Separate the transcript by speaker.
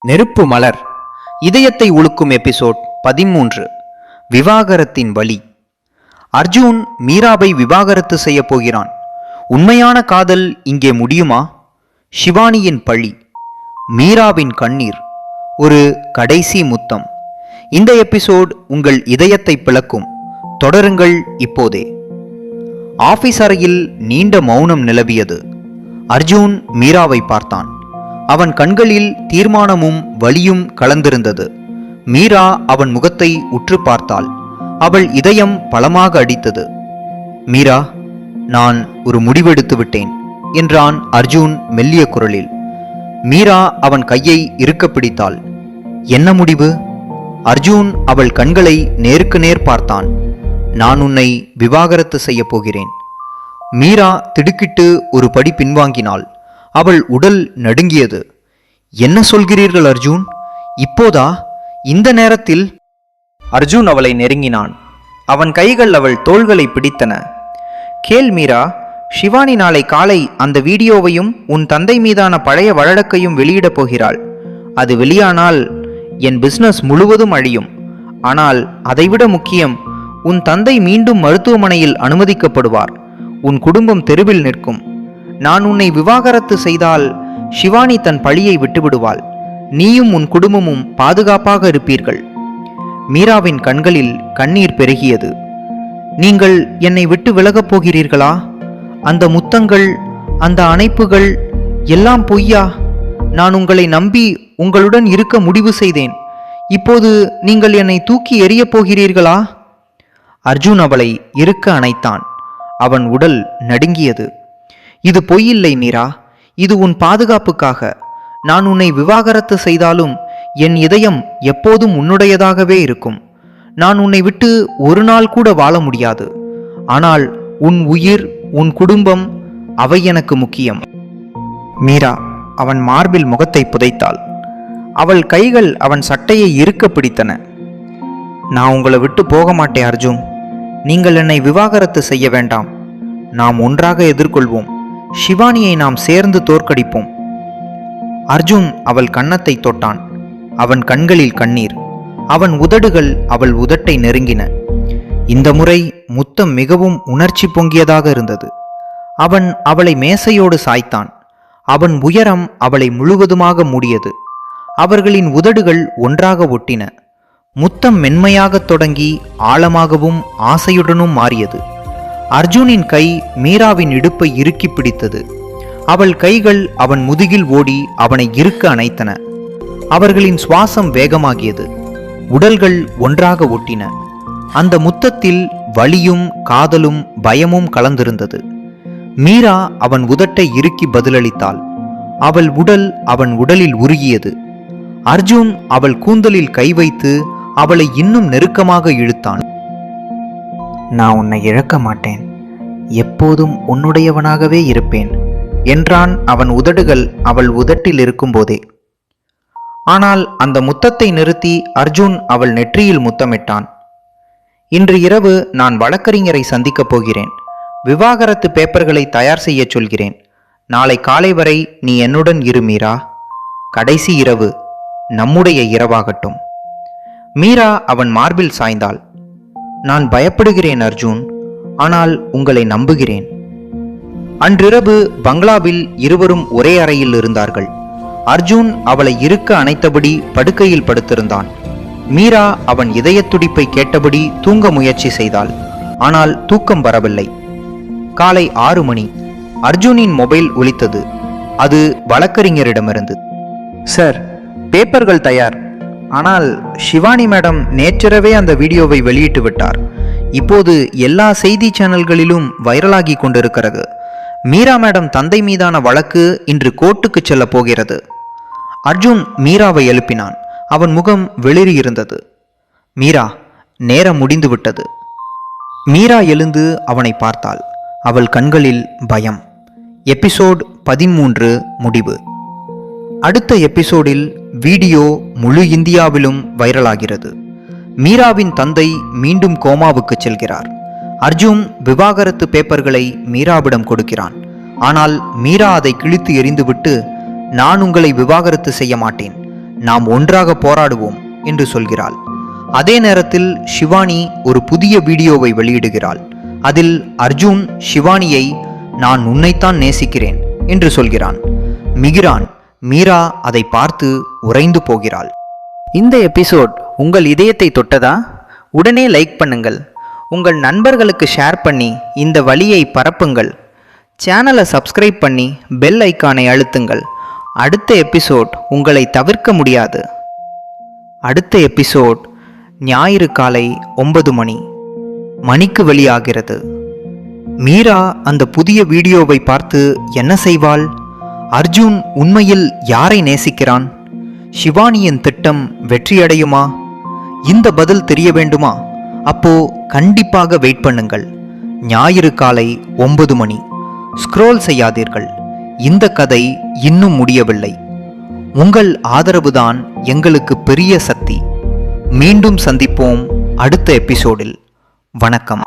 Speaker 1: நெருப்பு மலர் இதயத்தை உலுக்கும் எபிசோட் 13. விவாகரத்தின் வலி. அர்ஜுன் மீராவை விவாகரத்து செய்ய போகிறான். உண்மையான காதல் இங்கே முடியுமா? ஷிவானியின் பழி, மீராவின் கண்ணீர், ஒரு கடைசி முத்தம். இந்த எபிசோட் உங்கள் இதயத்தை பிளக்கும். தொடருங்கள் இப்போதே. ஆபீஸ் அறையில் நீண்ட மௌனம் நிலவியது. அர்ஜுன் மீராவை பார்த்தான். அவன் கண்களில் தீர்மானமும் வலியும் கலந்திருந்தது. மீரா அவன் முகத்தை உற்று பார்த்தாள். அவள் இதயம் பலமாக அடித்தது. மீரா, நான் ஒரு முடிவெடுத்து விட்டேன் என்றான் அர்ஜுன் மெல்லிய குரலில். மீரா அவன் கையை இறுக்க பிடித்தாள். என்ன முடிவு? அர்ஜுன் அவள் கண்களை நேருக்கு நேர் பார்த்தான். நான் உன்னை விவாகரத்து செய்ய போகிறேன். மீரா திடுக்கிட்டு ஒரு படி பின்வாங்கினாள். அவள் உடல் நடுங்கியது. என்ன சொல்கிறீர்கள் அர்ஜுன்? இப்போதா? இந்த நேரத்தில்? அர்ஜுன் அவளை நெருங்கினான். அவன் கைகள் அவள் தோள்களை பிடித்தன. கேள் மீரா, ஷிவானி நாளை காலை அந்த வீடியோவையும் உன் தந்தை மீதான பழைய வழக்கையும் வெளியிடப் போகிறாள். அது வெளியானால் என் பிசினஸ் முழுவதும் அழியும். ஆனால் அதைவிட முக்கியம், உன் தந்தை மீண்டும் மருத்துவமனையில் அனுமதிக்கப்படுவார். உன் குடும்பம் தெருவில் நிற்கும். நான் உன்னை விவாகரத்து செய்தால் ஷிவானி தன் பழியை விட்டுவிடுவாள். நீயும் உன் குடும்பமும் பாதுகாப்பாக இருப்பீர்கள். மீராவின் கண்களில் கண்ணீர் பெருகியது. நீங்கள் என்னை விட்டு விலகப் போகிறீர்களா? அந்த முத்தங்கள், அந்த அணைப்புகள் எல்லாம் பொய்யா? நான் உங்களை நம்பி உங்களுடன் இருக்க முடிவு செய்தேன். இப்போது நீங்கள் என்னை தூக்கி எறியப் போகிறீர்களா? அர்ஜுன் அவளை இறுக்க அணைத்தான். அவன் உடல் நடுங்கியது. இது பொய்யில்லை மீரா, இது உன் பாதுகாப்புக்காக. நான் உன்னை விவாகரத்து செய்தாலும் என் இதயம் எப்போதும் உன்னுடையதாகவே இருக்கும். நான் உன்னை விட்டு ஒரு நாள் கூட வாழ முடியாது. ஆனால் உன் உயிர், உன் குடும்பம், அவை எனக்கு முக்கியம். மீரா அவன் மார்பில் முகத்தை புதைத்தாள். அவள் கைகள் அவன் சட்டையை இறுக்க பிடித்தன. நான் உங்களை விட்டு போக மாட்டேன் அர்ஜுன். நீங்கள் என்னை விவாகரத்து செய்ய வேண்டாம். நாம் ஒன்றாக எதிர்கொள்வோம். ஷிவானியை நாம் சேர்ந்து தோற்கடிப்போம். அர்ஜுன் அவள் கன்னத்தை தொட்டான். அவன் கண்களில் கண்ணீர். அவன் உதடுகள் அவள் உதட்டை நெருங்கின. இந்த முறை முத்தம் மிகவும் உணர்ச்சி பொங்கியதாக இருந்தது. அவன் அவளை மேசையோடு சாய்த்தான். அவன் உயரம் அவளை முழுவதுமாக மூடியது. அவர்களின் உதடுகள் ஒன்றாக ஒட்டின. முத்தம் மென்மையாக தொடங்கி ஆழமாகவும் ஆசையுடனும் மாறியது. அர்ஜுனின் கை மீராவின் இடுப்பை இறுக்கி பிடித்தது. அவள் கைகள் அவன் முதுகில் ஓடி அவனை இறுக்க அணைத்தன. அவர்களின் சுவாசம் வேகமாகியது. உடல்கள் ஒன்றாக ஒட்டின. அந்த முத்தத்தில் வலியும் காதலும் பயமும் கலந்திருந்தது. மீரா அவன் உதட்டை இறுக்கி பதிலளித்தாள். அவள் உடல் அவன் உடலில் உருகியது. அர்ஜுன் அவள் கூந்தலில் கை வைத்து அவளை இன்னும் நெருக்கமாக இழுத்தான். நான் உன்னை இழக்க மாட்டேன். எப்போதும் உன்னுடையவனாகவே இருப்பேன் என்றான் அவன் உதடுகள் அவள் உதட்டில் இருக்கும்போதே. ஆனால் அந்த முத்தத்தை நிறுத்தி அர்ஜுன் அவள் நெற்றியில் முத்தமிட்டான். இன்று இரவு நான் வழக்கறிஞரை சந்திக்கப் போகிறேன். விவாகரத்து பேப்பர்களை தயார் செய்ய சொல்கிறேன். நாளை காலை வரை நீ என்னுடன் இரு மீரா. கடைசி இரவு நம்முடைய இரவாகட்டும். மீரா அவன் மார்பில் சாய்ந்தாள். நான் பயப்படுகிறேன் அர்ஜுன், ஆனால் உங்களை நம்புகிறேன். அன்றிரவு பங்களாவில் இருவரும் ஒரே அறையில் இருந்தார்கள். அர்ஜுன் அவளை இறுக்க அணைத்தபடி படுக்கையில் படுத்திருந்தான். மீரா அவன் இதயத் துடிப்பை கேட்டபடி தூங்க முயற்சி செய்தாள். ஆனால் தூக்கம் வரவில்லை. காலை 6 மணி. அர்ஜுனின் மொபைல் ஒலித்தது. அது வழக்கறிஞரிடமிருந்து. சார், பேப்பர்கள் தயார். ஆனால் ஷிவானி மேடம் நேற்றிரவே அந்த வீடியோவை வெளியிட்டு விட்டார். இப்போது எல்லா செய்தி சேனல்களிலும் வைரலாகி கொண்டிருக்கிறது. மீரா மேடம் தந்தை மீதான வழக்கு இன்று கோர்ட்டுக்கு செல்ல போகிறது. அர்ஜுன் மீராவை எழுப்பினான். அவன் முகம் வெளிரியிருந்தது. மீரா, நேரம் முடிந்துவிட்டது. மீரா எழுந்து அவனை பார்த்தாள். அவள் கண்களில் பயம். எபிசோட் 13 முடிவு. அடுத்த எபிசோடில் வீடியோ முழு இந்தியாவிலும் வைரலாகிறது. மீராவின் தந்தை மீண்டும் கோமாவுக்கு செல்கிறார். அர்ஜுன் விவாகரத்து பேப்பர்களை மீராவிடம் கொடுக்கிறான். ஆனால் மீரா அதை கிழித்து எறிந்துவிட்டு, நான் உங்களை விவாகரத்து செய்ய மாட்டேன். நாம் ஒன்றாக போராடுவோம் என்று சொல்கிறாள். அதே நேரத்தில் ஷிவானி ஒரு புதிய வீடியோவை வெளியிடுகிறாள். அதில் அர்ஜுன் ஷிவானியை நான் உன்னைத்தான் நேசிக்கிறேன் என்று சொல்கிறான். மிகிரான் மீரா அதை பார்த்து உறைந்து போகிறாள்.
Speaker 2: இந்த எபிசோட் உங்கள் இதயத்தை தொட்டதா? உடனே லைக் பண்ணுங்கள். உங்கள் நண்பர்களுக்கு ஷேர் பண்ணி இந்த வழியை பரப்புங்கள். சேனலை சப்ஸ்கிரைப் பண்ணி பெல் ஐக்கானை அழுத்துங்கள். அடுத்த எபிசோட் உங்களை தவிர்க்க முடியாது. அடுத்த எபிசோட் ஞாயிறு காலை 9 மணி. மணிக்கு வெளியாகிறது. மீரா அந்த புதிய வீடியோவை பார்த்து என்ன செய்வாள்? அர்ஜுன் உண்மையில் யாரை நேசிக்கிறான்? ஷிவானியின் திட்டம் வெற்றியடையுமா? இந்த பதில் தெரிய வேண்டுமா? அப்போ கண்டிப்பாக வெயிட் பண்ணுங்கள். ஞாயிறு காலை 9 மணி. ஸ்க்ரோல் செய்யாதீர்கள். இந்த கதை இன்னும் முடியவில்லை. உங்கள் ஆதரவுதான் எங்களுக்கு பெரிய சக்தி. மீண்டும் சந்திப்போம் அடுத்த எபிசோடில். வணக்கம்.